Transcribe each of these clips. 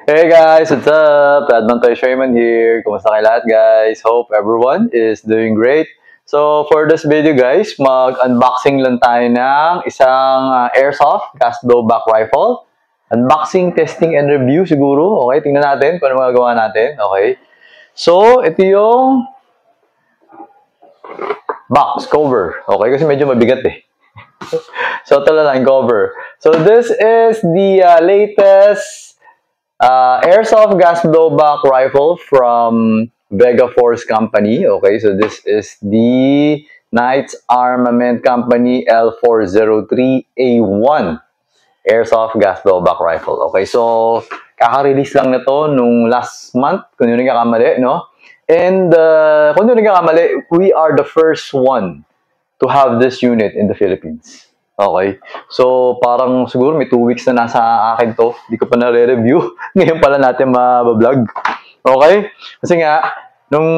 Hey guys, what's up? Admantoy Sherman here. Kumusta kayo lahat guys? Hope everyone is doing great. So for this video guys, mag-unboxing lang tayo ng isang airsoft gas blowback rifle. Unboxing, testing, and review siguro. Okay, tingnan natin kung ano magagawa natin. Okay. So, ito yung box cover. Okay, kasi medyo mabigat eh. So, ito lang cover. So, this is the latest airsoft gas blowback rifle from Vega Force Company. Okay, so this is the Knights Armament Company L403A1 airsoft gas blowback rifle. Okay, so kaka-release lang na to nung last month, kung yun nagkakamali, no? And kung yun nagkakamali, we are the first one to have this unit in the Philippines. Okay? So, parang siguro may 2 weeks na nasa akin to. Hindi ko pa na-review. Ngayon pala natin ma-vlog. Okay? Kasi nga, nung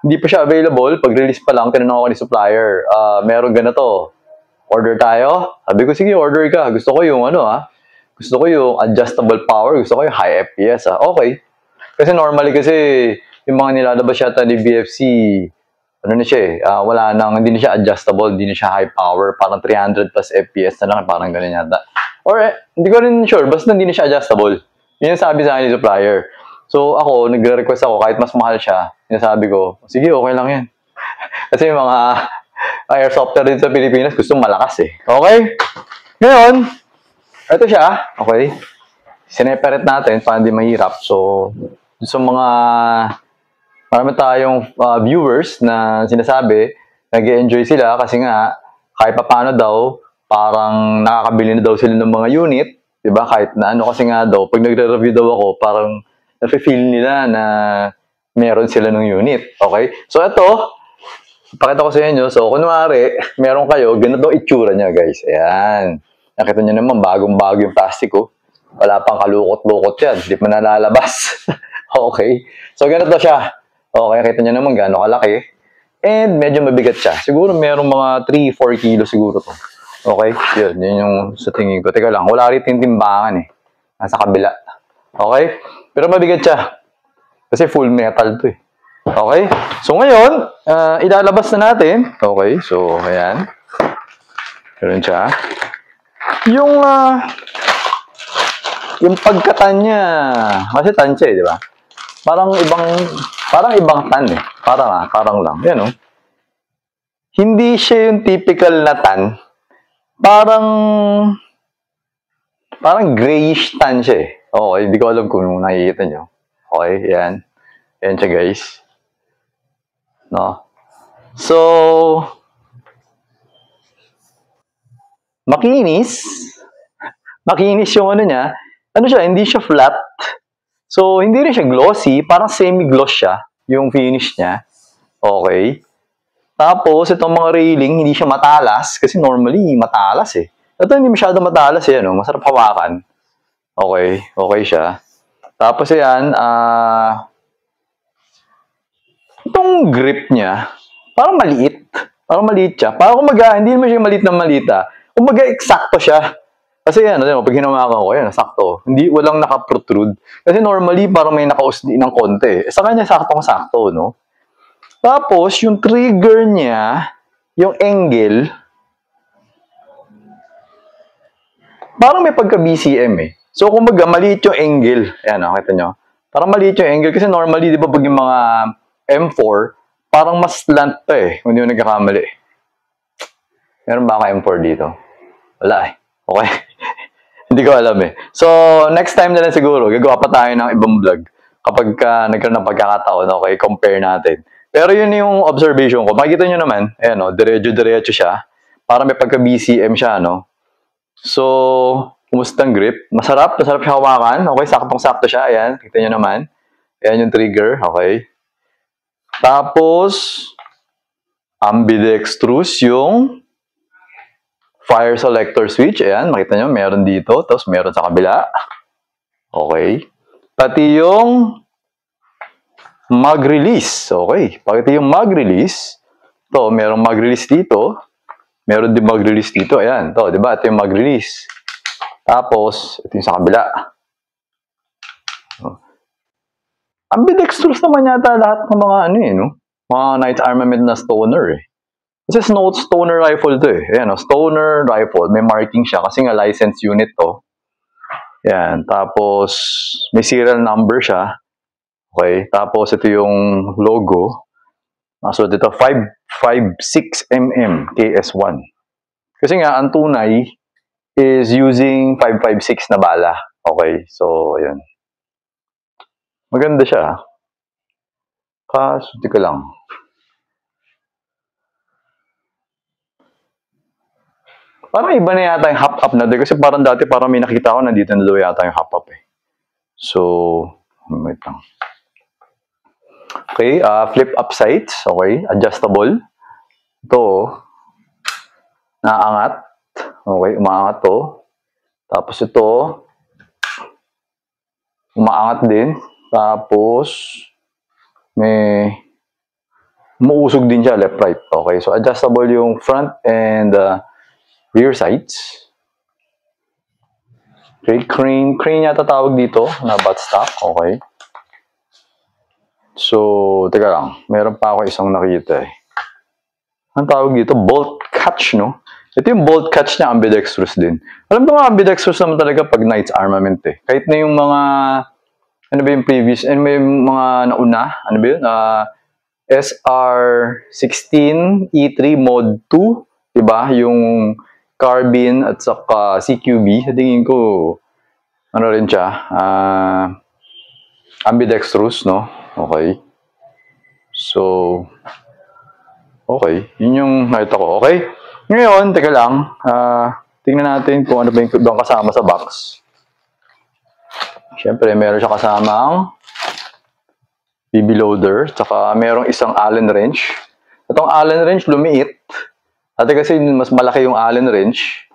hindi pa siya available, pag-release pa lang, tinanong ako ni supplier, meron ganito. Order tayo? Sabi ko, sige, order ka. Gusto ko yung gusto ko yung adjustable power. Gusto ko yung high FPS, Okay. Kasi normally kasi, yung mga nilalabas yata ni BFC, ano na siya wala nang, hindi na siya adjustable, hindi na siya high power, parang 300 plus FPS na lang, parang ganun yata. Or, hindi ko rin sure, basta hindi na siya adjustable. Yun yung sabi sa akin ni supplier. So, ako, nagre-request ako, kahit mas mahal siya, sinasabi ko, sige, okay lang yan. Kasi yung mga airsofter din sa Pilipinas, gustong malakas eh. Okay? Ngayon, ito siya, okay? Sineperate natin para hindi mahirap. So, sa mga marami tayong viewers na sinasabi, nag-enjoy sila kasi nga, kahit pa paano daw, parang nakakabili na daw sila ng mga unit, diba? Kahit na ano kasi nga daw, pag nagre-review daw ako, parang nafe-feel nila na meron sila ng unit. Okay? So, ito, pakita ko sa inyo. So, kunwari, meron kayo, ganito itsura niya, guys. Ayan. Nakita niyo naman, bagong-bago yung plastiko. Wala pang kalukot-lukot yan. Hindi pa nalalabas. Okay? So, ganito siya. Okay, kita nyo naman gaano kalaki. And medyo mabigat siya. Siguro merong mga 3-4 kilo siguro to. Okay? Yun yung sa tingin ko. Teka lang, wala rin timbangan eh. Nasa kabila. Okay? Pero mabigat siya. Kasi full metal to eh. Okay? So ngayon, ilalabas na natin. Okay, so ayan. Meron siya. Yung pagkatan niya, kasi tansya eh, di ba? Parang ibang tan eh. Parang lang. Yan oh. Hindi siya yung typical na tan. Parang grayish tan siya eh. Okay, hindi ko alam kung nakikita nyo. Okay, yan. Yan siya guys. No? So, makinis. Makinis yung ano niya. Ano siya, hindi siya flat. So, hindi rin siya glossy. Parang semi-gloss siya, yung finish niya. Okay. Tapos, itong mga railing, hindi siya matalas. Kasi normally, matalas eh. Ito, hindi masyado matalas eh. Ano? Masarap hawakan. Okay. Okay siya. Tapos, yan. Itong grip niya, parang maliit. Parang maliit siya. Parang kumaga, hindi naman siya maliit na malita. Kumaga, eksakto siya. Kasi yan, pag hinawakan ko, yan, sakto. Walang naka-protrude. Kasi normally, parang may nakausdi ng konti. Sa kanya, saktong-sakto, no? Tapos, yung trigger niya, yung angle, parang may pagka-BCM eh. So, kumbaga, maliit yung angle. Ayan, nakita nyo? Parang maliit yung angle. Kasi normally, di ba, pag yung mga M4, parang mas slant to eh. Hindi mo nagkakamali. Meron ba ako M4 dito? Wala eh. Okay. Hindi ko alam eh. So, next time na lang siguro, gagawa pa tayo ng ibang vlog kapag nagkaroon ng pagkakataon, okay, compare natin. Pero yun yung observation ko. Makikita nyo naman, ayan o, diretso-diretso siya. Parang may pagka-BCM siya, no? So, kumustang grip? Masarap siya hawakan. Okay, saktong-sakto siya, ayan. Kita nyo naman. Ayan yung trigger, okay. Tapos, ambidextrous yung fire selector switch. Ayan, makita nyo, meron dito. Tapos meron sa kabila. Okay. Pati yung mag-release. Okay. Pati yung mag-release. Ito, merong mag-release dito. Meron din mag-release dito. Ayan. Ito, diba? Ito yung mag-release. Tapos, ito yung sa kabila. Ambidextrous naman yata lahat ng mga ano eh, no? Mga Knight's Armament na stoner eh. Kasi stoner rifle to eh. Ayan, no? Stoner rifle. May marking siya kasi nga license unit to. Yan. Tapos, may serial number siya. Okay. Tapos, ito yung logo. So, dito, 556mm KS1. Kasi nga, ang tunay is using 556 na bala. Okay. So, ayan. Maganda siya. Kaso, di ko lang. Parang iba na yata yung hop-up na din. Kasi parang dati, parang may nakita ko, nandito na daw yata yung hop-up eh. So, wait lang. Okay, flip up sights. Okay, adjustable. Ito, naangat. Okay, umaangat to. Tapos ito, umaangat din. Tapos, may umuusog din siya, left-right. Okay, so adjustable yung front and rear sights. Okay, crane yata tawag dito na buttstock. Okay. So, teka lang. Meron pa ako isang nakita eh. Ang tawag dito, bolt catch, no? Ito yung bolt catch niya, ambidextrous din. Alam mo mga ambidextrous naman talaga pag Knight's Armament eh. Kahit na yung mga, ano ba yung previous, ano ba yung mga nauna, ano ba yun? SR16 E3 Mod 2, diba? Yung carbine at saka CQB. Sa tingin ko, ano rin siya, ambidextrous, no? Okay. So, okay. Yun yung nakita ko. Okay. Ngayon, teka lang. Tingnan natin kung ano ba yung ibang kasama sa box. Siyempre, meron siya kasamang BB loader. Tsaka merong isang Allen wrench. Itong Allen wrench, lumiit. Dati kasi mas malaki yung Allen wrench.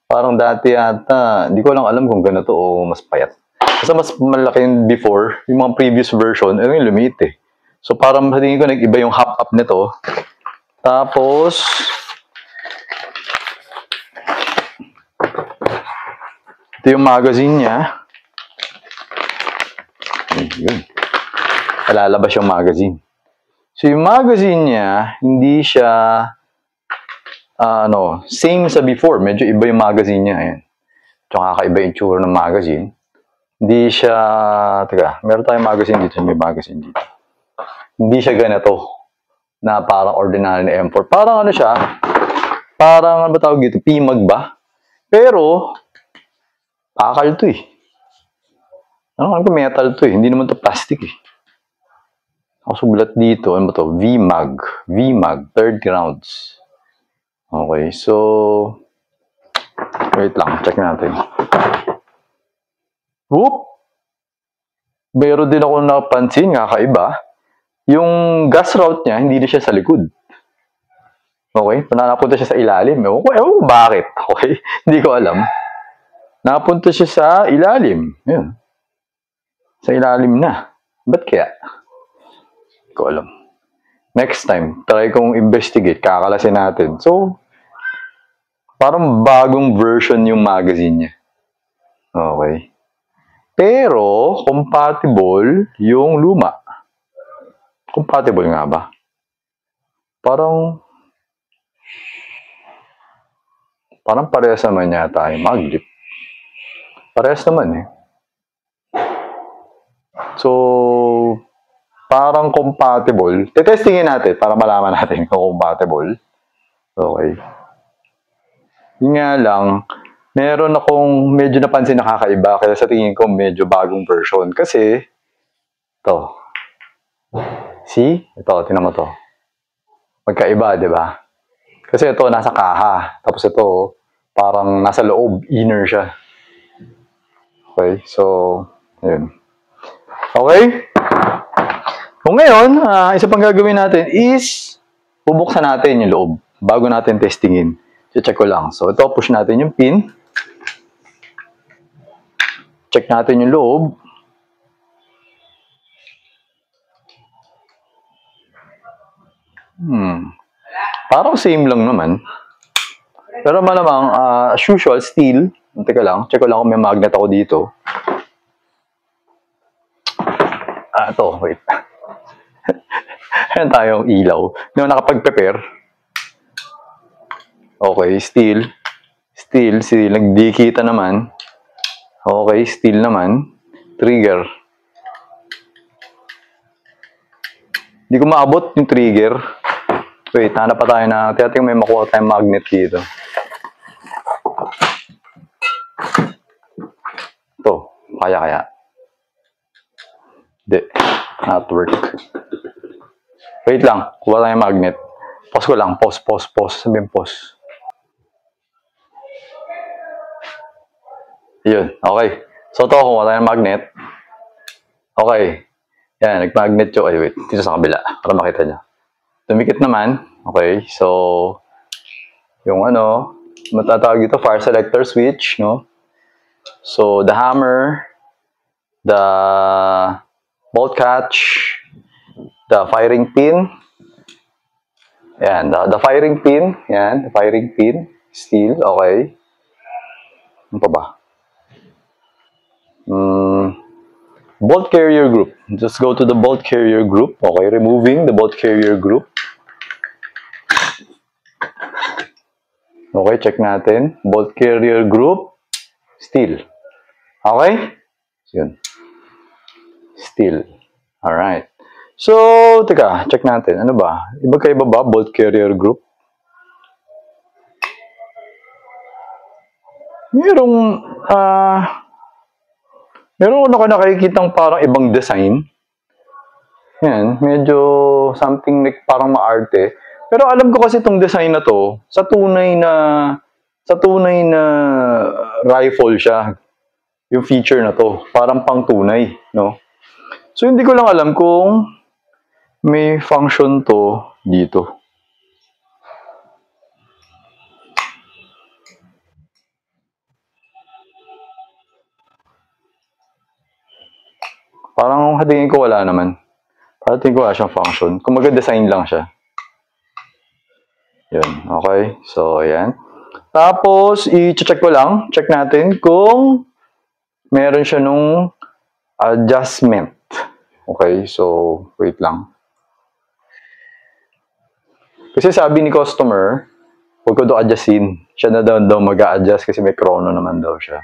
Parang dati yata, hindi ko lang alam kung ganito o mas payat. Kasi mas malaki yung before, yung mga previous version, yung lumiit eh. So parang tingin ko nag-iba yung hop-up nito. Tapos, ito yung magazine niya. Yun. Lalabas yung magazine. So yung magazine niya, hindi siya same sa before. Medyo iba yung magazine niya. Ayan. Tsaka kakaiba yung tsura ng magazine. Hindi siya, teka, meron tayong magazine dito. May magazine dito. Hindi siya ganito na parang ordinary na M4. Parang ano siya, parang ano ba tawag dito? PMAG ba? Pero, pakal to eh. Ano ko metal to eh. Hindi naman to plastic eh. Ako subulat dito, ano ba to? VMAG. VMAG, 30 rounds. Okay, so, wait lang, check natin. Whoop! Meron din ako napansin, kakaiba. Yung gas route niya, hindi na siya sa likod. Okay? Napunta siya sa ilalim. Ewan ko bakit. Okay? Hindi ko alam. Napunta siya sa ilalim. Yun. Sa ilalim na. Ba't kaya? Hindi ko alam. Next time, try kong investigate. Kakalasin natin. So, parang bagong version yung magazine niya. Okay. Pero, compatible yung luma. Compatible nga ba? Parang parehas naman yata yung mag-grip. Parehas naman eh. So, parang compatible. Tetestingin natin para malaman natin kung compatible. Okay. Yun nga lang, meron akong medyo napansin na kakaiba kaya sa tingin ko medyo bagong version. Kasi, ito. See? Ito, tinan mo to. Magkaiba, di ba? Kasi ito, nasa kaha. Tapos ito, parang nasa loob. Inner siya. Okay, so, yun. Okay? Kung ngayon, isa pang gagawin natin is, bubuksan natin yung loob bago natin testingin. Check ko lang. So, ito, push natin yung pin. Check natin yung loob. Parang same lang naman. Pero malamang, as usual, steel. Teka lang, check ko lang kung may magnet ako dito. Ito, wait. Ayan tayong ilaw. Yung nakapag-prepare. Okay, steel. Steel, nagdikita naman. Okay, steel naman. Trigger. Hindi ko maabot yung trigger. Wait, hanap pa tayo na. Tiyating may makuha tayong magnet dito. Ito, kaya. Hindi, not work. Wait lang, kuha tayong magnet. Pause ko lang, pause. Sabihin pause. Yun, okay. So ito, kuha tayong magnet. Okay. Yan, nag-magnet yung, wait, dito sa kabila, para makita nyo. Tumikit naman. Okay, so, yung matatawag ito, fire selector switch, no? So, the hammer, the bolt catch, the firing pin. Yan, the firing pin. Yan, the firing pin. Steel, okay. Ano pa ba? Bolt carrier group. Just go to the bolt carrier group. Okay, removing the bolt carrier group. Okay, check natin. Bolt carrier group. Steel. Okay? Yun. Steel. Alright. So, teka, check natin. Ano ba? Iba ba? Bolt carrier group? Merong ako nakikitang parang ibang design. Yan, medyo something like parang maarte. Pero alam ko kasi itong design na to, sa tunay na rifle siya. Yung feature na to, parang pang tunay, no? So hindi ko lang alam kung may function to dito. Parang hatingin ko wala naman. Parang tingin ko wala siyang function. Kung mag-design lang siya. Yun, okay. So, ayan. Tapos, i-check ko lang. Check natin kung meron siya nung adjustment. Okay, so, wait lang. Kasi sabi ni customer, huwag ko daw adjustin. Siya na daw mag-a-adjust kasi may chrono naman daw siya.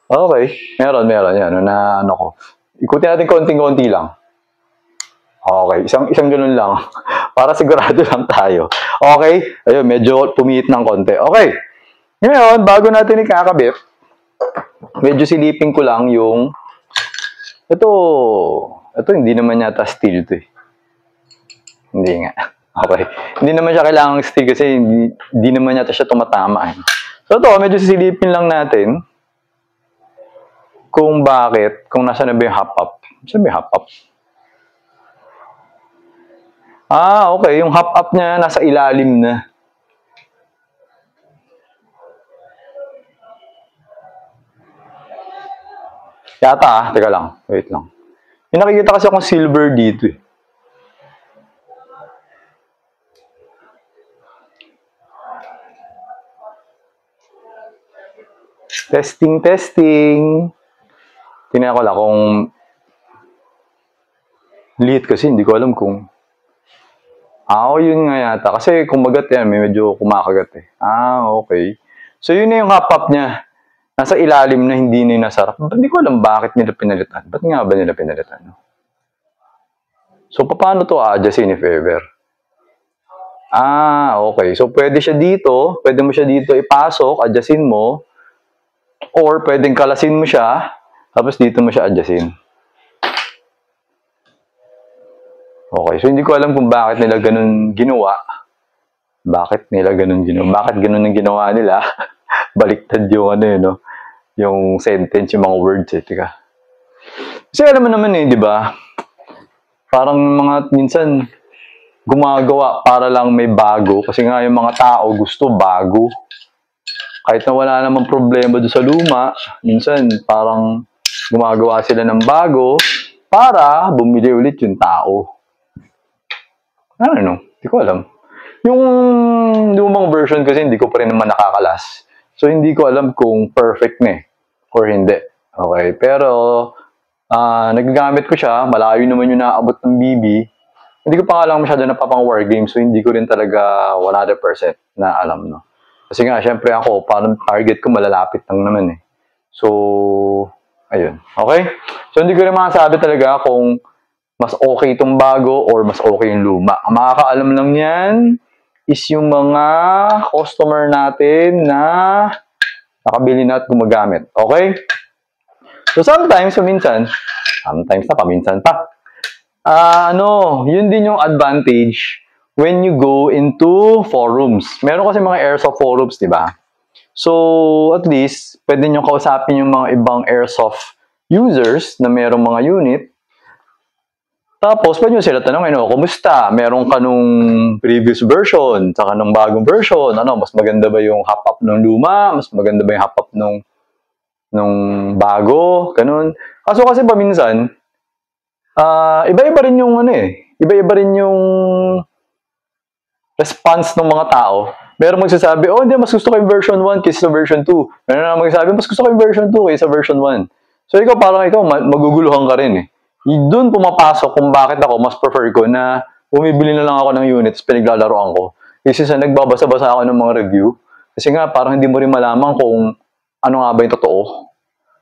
Okay, meron. Yan, ko. Ikutin natin konting-konti lang. Okay, isang ganun lang. Para sigurado lang tayo. Okay, ayun, medyo pumiit ng konti. Okay, ngayon, bago natin ikakabit, medyo silipin ko lang yung ito hindi naman yata steel to eh. Hindi nga. Okay. Hindi naman siya kailangang steel kasi hindi naman yata siya tumatama eh. So ito, medyo sisilipin lang natin kung bakit, kung nasa na ba yung hop-up. Saan ba yung hop-up? Okay. Yung hop-up niya nasa ilalim na. Yata teka lang. Wait lang. May nakikita kasi akong silver dito eh. Testing. Tingnan ko lang kung lit kasi hindi ko alam kung yun nga yata. Kasi kumagat yan, may medyo kumakagat eh. Okay. So yun na yung hop-up niya. Nasa ilalim na hindi na yung nasarap. Hindi ko alam bakit nila pinalitan. Ba't nga ba nila pinalitan? No? So paano to adjustin if ever? Okay. So pwede siya dito. Pwede mo siya dito ipasok, adjustin mo. Or pwedeng kalasin mo siya. Tapos dito mo siya adjustin. Okay, so hindi ko alam kung bakit nila ganun ginawa. Bakit ganun ang ginawa nila? Baliktad yung yung sentence, yung mga words eh. Tika. Kasi alam mo naman eh, di ba? Parang mga minsan gumagawa para lang may bago. Kasi nga yung mga tao gusto bago. Kahit na wala namang problema doon sa luma, minsan parang gumagawa sila ng bago para bumili ulit yung tao. Hindi ko alam. Yung lumang version kasi hindi ko pa rin naman nakakalas. So, hindi ko alam kung perfect na eh, or hindi. Okay, pero Nagagamit ko siya, malayo naman yung naaabot ng BB. Hindi ko pa nga lang masyado napapang war game, so hindi ko rin talaga 100% na alam, no? Kasi nga, syempre ako, parang target ko malalapit lang naman eh. So, ayun. Okay? So, hindi ko rin masasabi talaga kung mas okay itong bago or mas okay yung luma. Ang makakaalam lang yan is yung mga customer natin na nakabili na at gumagamit. Okay? So, sometimes na paminsan pa. Yun din yung advantage when you go into forums. Meron kasi mga airsoft forums, di ba? So, at least, pwede nyo kausapin yung mga ibang airsoft users na merong mga unit. Tapos, pwede nyo sila tanongin, kumusta? Meron ka nung previous version, saka nung bagong version, mas maganda ba yung hop-up ng luma? Mas maganda ba yung hop-up nung bago? Ganun. Kaso kasi paminsan, iba-iba rin yung iba-iba rin yung response ng mga tao. Meron magsasabi, hindi, mas gusto ko yung version 1 kaysa version 2. Meron na magsasabi, mas gusto ko yung version 2 kaysa version 1. So, ikaw maguguluhan ka rin eh. Doon pumapasok kung bakit ako mas prefer ko na bumibili na lang ako ng units pinaglalaroan ko. Kasi sa nagbabasa-basa ako ng mga review. Kasi nga, parang hindi mo rin malaman kung ano nga ba yung totoo.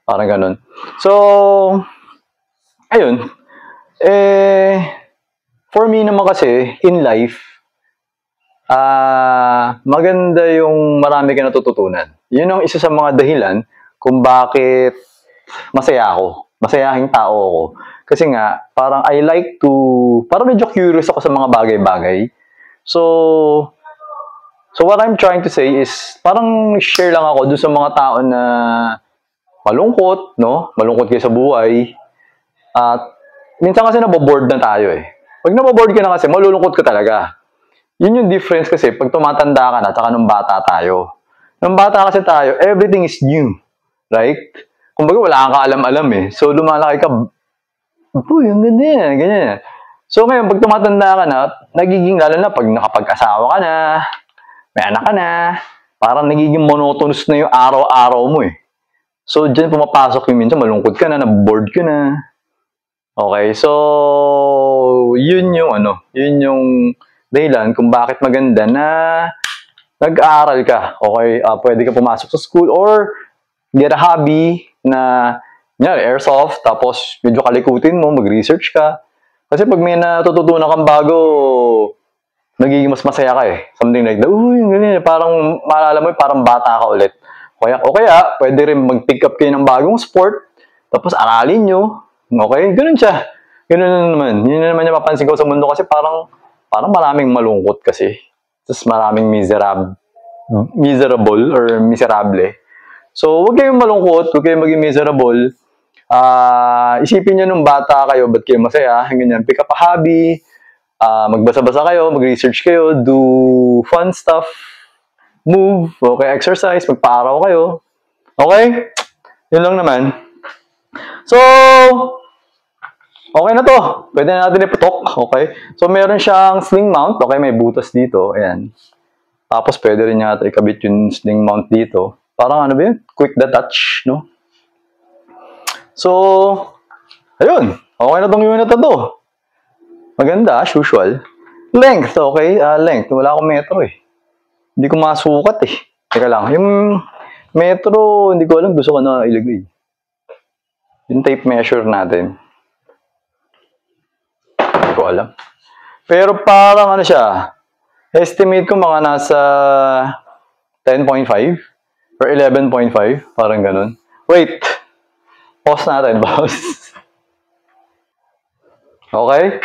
Parang ganun. So, ayun. For me naman kasi, in life, maganda yung marami ka natututunan. Yun ang isa sa mga dahilan kung bakit masaya ako. Masayahing tao ako. Kasi nga, parang parang medyo curious ako sa mga bagay-bagay. So what I'm trying to say is, parang share lang ako dun sa mga tao na malungkot, no? Malungkot kayo sa buhay. At minsan kasi naboboard na tayo eh. Pag naboboard ka na kasi, malulungkot ka talaga. Yun yung difference kasi pag tumatanda ka na, tsaka nung bata tayo. Nung bata kasi tayo, everything is new. Right? Kumbaga wala kang kaalam-alam eh. So lumalaki ka, yung ganyan, ganyan. So ngayon, pag tumatanda ka na, nagiging, lalo na pag nakapag-asawa ka na, may anak ka na, parang nagiging monotonous na yung araw-araw mo eh. So dyan pumapasok yung minsan, malungkot ka na, naboboard ka na. Okay, so yun yung dahilan kung bakit maganda na nag-aaral ka. Okay, pwede ka pumasok sa school or get a hobby na airsoft, tapos medyo kalikutin mo, mag-research ka. Kasi pag may natututunan kang bago, nagiging mas masaya ka eh. Something like that. Ganyan. Parang, maalala mo, parang bata ka ulit. O kaya, pwede rin mag-pick up kayo ng bagong sport, tapos aralin nyo. Okay? Ganun siya. Ganun na naman. Yun na naman yung mapansin ko sa mundo kasi parang maraming malungkot kasi. Tapos maraming miserable or miserable. So, huwag kayong malungkot, huwag kayong maging miserable. Isipin nyo nung bata kayo, ba't kayo masaya? Ganyan, pick up a hobby, magbasa-basa kayo, mag-research kayo, do fun stuff, move, okay, exercise, magpa-araw kayo. Okay? Yun lang naman. So, okay na to. Pwede na natin iputok. Okay? So, meron siyang sling mount. Okay, may butas dito. Ayan. Tapos, pwede rin yata ikabit yung sling mount dito. Parang ano ba yun? Quick detach, no? So, ayun. Okay na tong unit na to. Maganda, as usual. Length, okay? Length. Wala akong metro eh. Hindi ko masukat eh. Teka lang. Yung metro, hindi ko alam. Gusto ko na ilagay. Yung tape measure natin. Hindi ko alam. Pero parang ano siya, estimate ko mga nasa 10.5 or 11.5. Parang ganun. Wait. Pause natin, pause. Okay.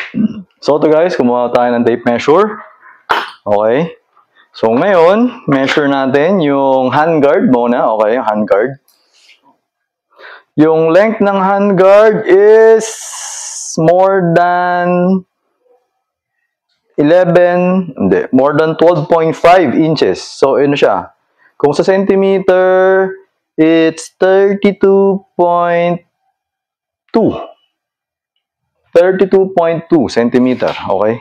So to guys, kumuha tayo ng tape measure. Okay. So ngayon, measure natin yung handguard muna. Okay, yung handguard. Yung length ng handguard is more than more than 12.5 inches. So, ano siya? Kung sa centimeter, it's 32.2. 32.2 centimeter. Okay?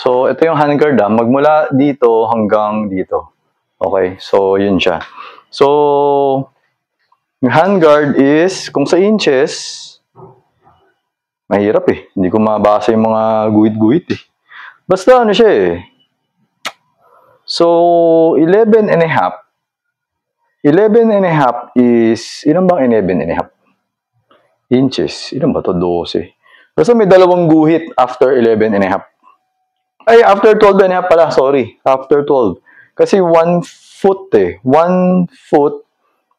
So, ito yung handguard. Magmula dito hanggang dito. Okay? So, yun siya. So, yung handguard is, kung sa inches, Mahirap eh. Hindi ko mabasa yung mga guhit-guhit eh. Basta ano siya eh. So, 11 and a half. 11 and a half is, ilan bang 11 and a half? Inches. Ilan ba to? 12. Basta may dalawang guhit after 11 and a half. Ay, after 12 and a half pala. Sorry. After 12. Kasi 1 foot eh. 1 foot,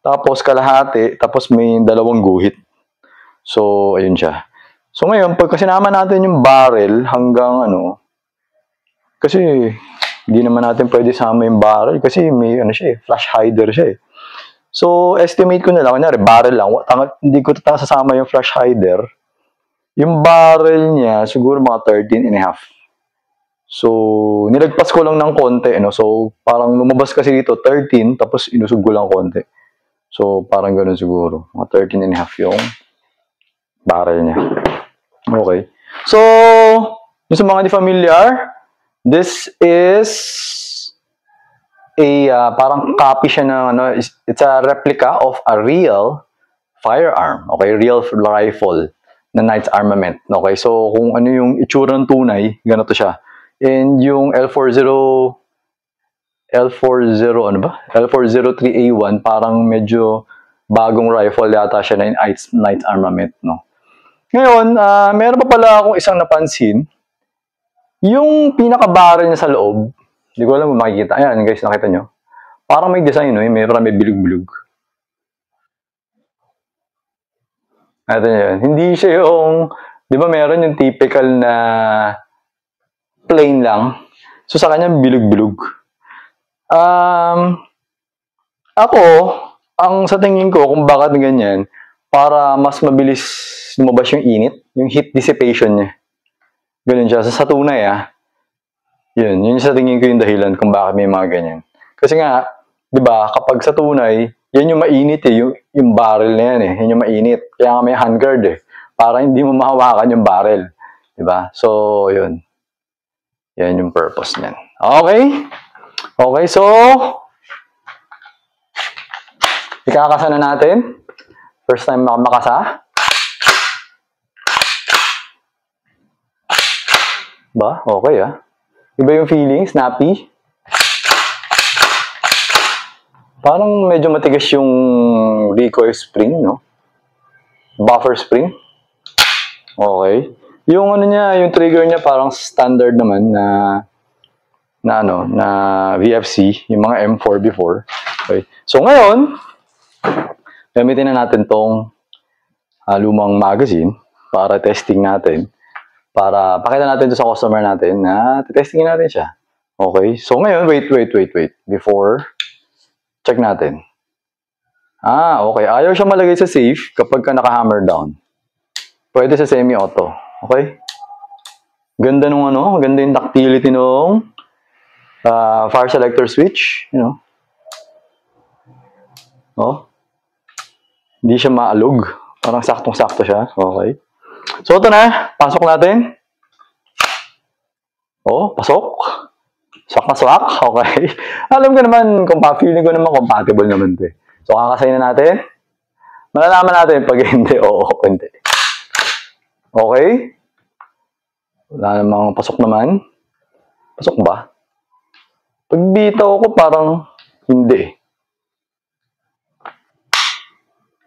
tapos kalahati, tapos may dalawang guhit. So, ayun siya. So, ngayon, pag sinama natin yung barrel hanggang ano, kasi hindi naman natin pwede sama yung barrel kasi may ano siya eh, flash hider siya eh. So, estimate ko na lang, kunyari, barrel lang. Hindi ko sasama yung flash hider. Yung barrel niya, siguro mga 13 and a half. So, nilagpas ko lang ng konti. No? So, parang lumabas kasi dito, 13, tapos inusog ko lang konti. So, parang ganun siguro. Mga 13 and a half yung barrel niya. Okay. So, yung sa mga di familiar, this is a parang copy siya ng ano, it's a replica of a real firearm. Okay, real rifle na Knight's Armament. Okay, so kung ano yung itsura ng tunay, ganito siya. And yung L40 ano ba? L403A1 parang medyo bagong rifle yata siya na Knight's Armament, no. Ngayon, meron pa pala akong isang napansin. Yung pinaka-barrel niya sa loob, hindi ko alam kung makikita. Ayan, guys, nakita nyo. Parang may design, no? May bilog-bilog. Ito yun. Hindi siya yung, di ba meron yung typical na plain lang. So, sa kanya, bilog-bilog. Ako, ang sa tingin ko, kung bakit ganyan, para mas mabilis lumabas yung init, yung heat dissipation niya. Ganun siya. Sa tunay, yun sa tingin ko yung dahilan kung bakit may mga ganyan. Kasi nga, di ba, kapag sa tunay, yan yung mainit eh, yung barrel na yan eh, yan yung mainit. Kaya nga may handguard eh, para hindi mo mahawakan yung barrel. Di ba? So, yun. Yan yung purpose niyan. Okay? Okay, so, ikakasa na natin. First time makasa. Ba? Okay Iba yung feeling, snappy. Parang medyo matigas yung recoil spring, no? Buffer spring. Okay. Yung ano niya, yung trigger niya parang standard naman na VFC, yung mga M4 before. Okay. So ngayon, gamitin na natin tong lumang magazine para testing natin. Para pakita natin to sa customer natin na testingin natin siya. Okay. So ngayon, wait. Before, check natin. Okay. Ayaw siya malagay sa safe kapag ka naka-hammer down. Pwede sa semi-auto. Okay? Ganda nung ganda yung ductility nung fire selector switch. You know? Hindi siya maalog. Parang saktong-sakto siya. Okay. So, ito na. Pasok natin. Pasok. Swak na swak. Okay. Alam ko naman, feeling ko naman compatible naman ito. So, kakasay na natin. Malalaman natin pag hindi hindi. Okay. Wala namang pasok naman. Pasok ba? Pag bitaw ko parang hindi.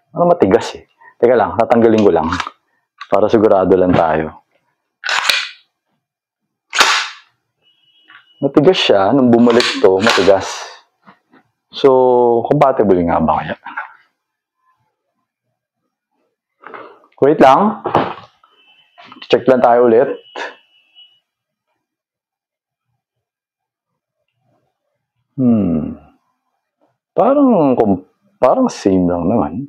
Parang matigas eh. Teka lang, tatanggalin ko lang. Para sigurado lang tayo. Matigas siya. Nung bumalik to, matigas. So, compatible nga ba kaya? Wait lang. Check lang tayo ulit. Parang same lang naman.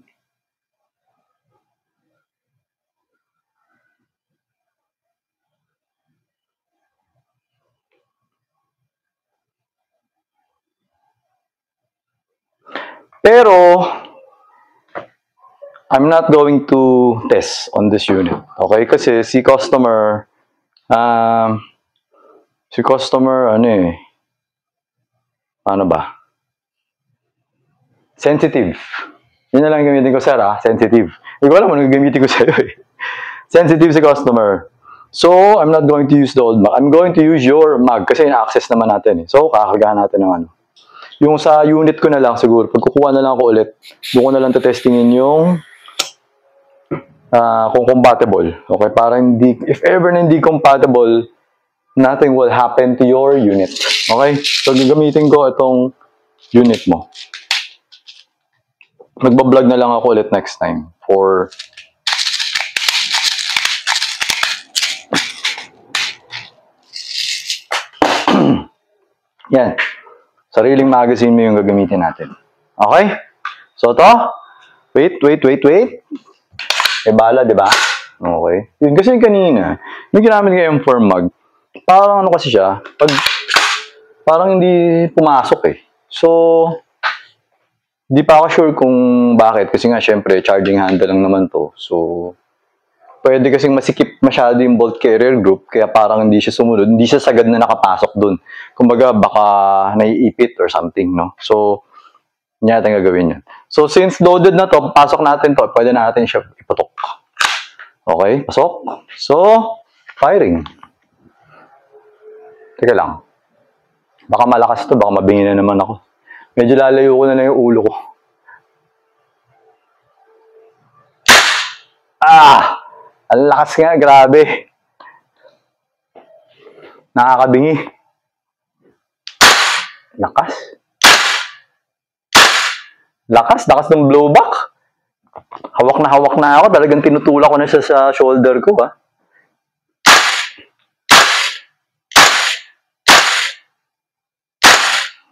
Pero, I'm not going to test on this unit. Okay? Kasi si customer, ano ba? Sensitive. Yun na lang gamitin ko, sir, sensitive. Hindi ko alam ano gamitin ko sa'yo eh. Sensitive si customer. So, I'm not going to use the old mag. I'm going to use your mag kasi na-access naman natin eh. So, kakargahan natin ng ano. Yung sa unit ko na lang siguro, pag kukuha na lang ako ulit, doon ko na lang testingin yung kung compatible. Okay, para hindi, if ever na hindi compatible, nothing will happen to your unit. Okay, so gagamitin ko itong unit mo. Magbablog na lang ako ulit next time for yan. Sariling magazine mo yung gagamitin natin. Okay? So, to. Wait. Bala, di ba? Okay. Yun, kasi kanina, yung ginamit ko yung form mag, parang ano kasi siya, parang hindi pumasok eh. So, di pa ako sure kung bakit. Kasi nga, syempre, charging handle lang naman to. So, pwede kasing masikip masyado yung bolt carrier group, kaya parang hindi siya sumunod, hindi siya sagad na nakapasok dun. Kumbaga, baka naiipit or something, no? So, hindi natin gagawin yun. So, since loaded na to, pasok natin to, pwede natin siya iputok. Okay, pasok. So, firing. Teka lang. Baka malakas to, baka mabingi na naman ako. Medyo lalayo ko na lang yung ulo ko. Ang lakas nga, grabe. Nakakabingi. Lakas ng blowback. Hawak na ako. Talagang tinutulak ko na siya sa shoulder ko, ha.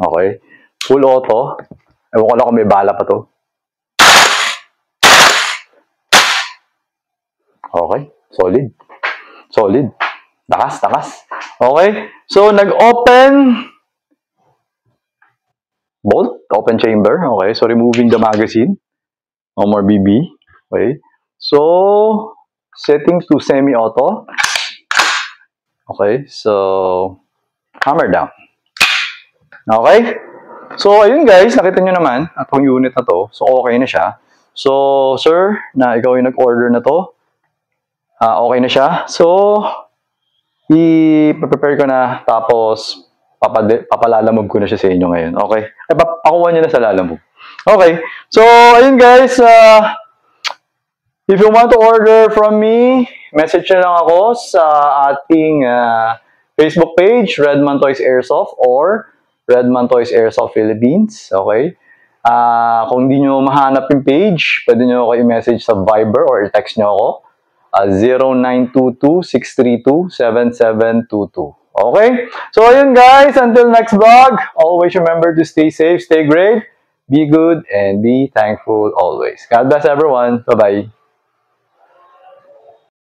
Okay. Full auto. Ewan ko lang kung may bala pa to. Okay. Solid. Takas. Okay. So, nag-open bolt, open chamber. Okay. So, removing the magazine. No more BB. Okay. So, setting to semi-auto. Okay. So, hammer down. Okay. So, ayun guys. Nakita nyo naman atong unit na to. So, okay na siya. So, sir, na ikaw yung nag-order na to. Okay na siya. So, i-prepare ko na. Tapos, papalalamog ko na siya sa inyo ngayon. Okay? Pakuha nyo na sa lalamog. Okay. So, ayun guys. If you want to order from me, message na lang ako sa ating Facebook page, Redman Toys Airsoft or Redman Toys Airsoft Philippines. Okay? Kung hindi nyo mahanap yung page, pwede nyo ako i-message sa Viber or i-text nyo ako. 0922-632-7722. Okay? So, ayun guys. Until next vlog, always remember to stay safe, stay great, be good, and be thankful always. God bless everyone. Bye-bye.